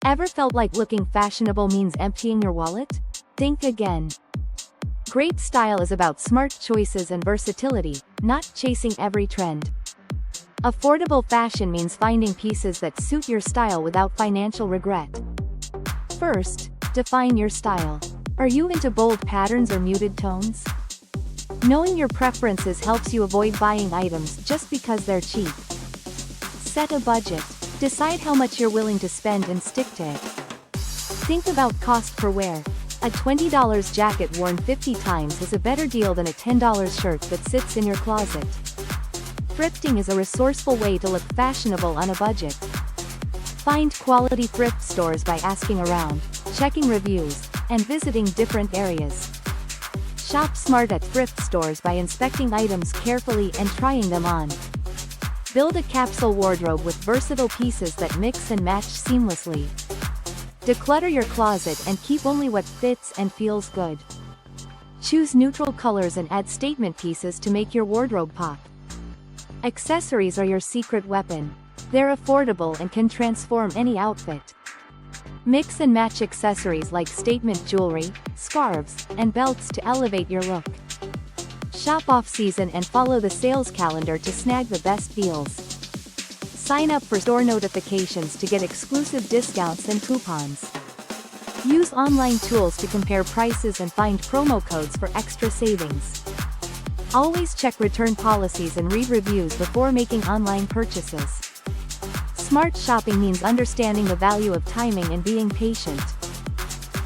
Ever felt like looking fashionable means emptying your wallet? Think again. Great style is about smart choices and versatility, not chasing every trend. Affordable fashion means finding pieces that suit your style without financial regret. First, define your style. Are you into bold patterns or muted tones? Knowing your preferences helps you avoid buying items just because they're cheap. Set a budget. Decide how much you're willing to spend and stick to it. Think about cost per wear. A $20 jacket worn 50 times is a better deal than a $10 shirt that sits in your closet. Thrifting is a resourceful way to look fashionable on a budget. Find quality thrift stores by asking around, checking reviews, and visiting different areas. Shop smart at thrift stores by inspecting items carefully and trying them on. Build a capsule wardrobe with versatile pieces that mix and match seamlessly. Declutter your closet and keep only what fits and feels good. Choose neutral colors and add statement pieces to make your wardrobe pop. Accessories are your secret weapon. They're affordable and can transform any outfit. Mix and match accessories like statement jewelry, scarves, and belts to elevate your look. Shop off-season and follow the sales calendar to snag the best deals. Sign up for store notifications to get exclusive discounts and coupons. Use online tools to compare prices and find promo codes for extra savings. Always check return policies and read reviews before making online purchases. Smart shopping means understanding the value of timing and being patient.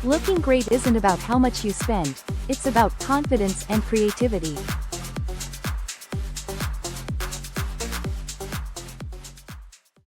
Looking great isn't about how much you spend, it's about confidence and creativity.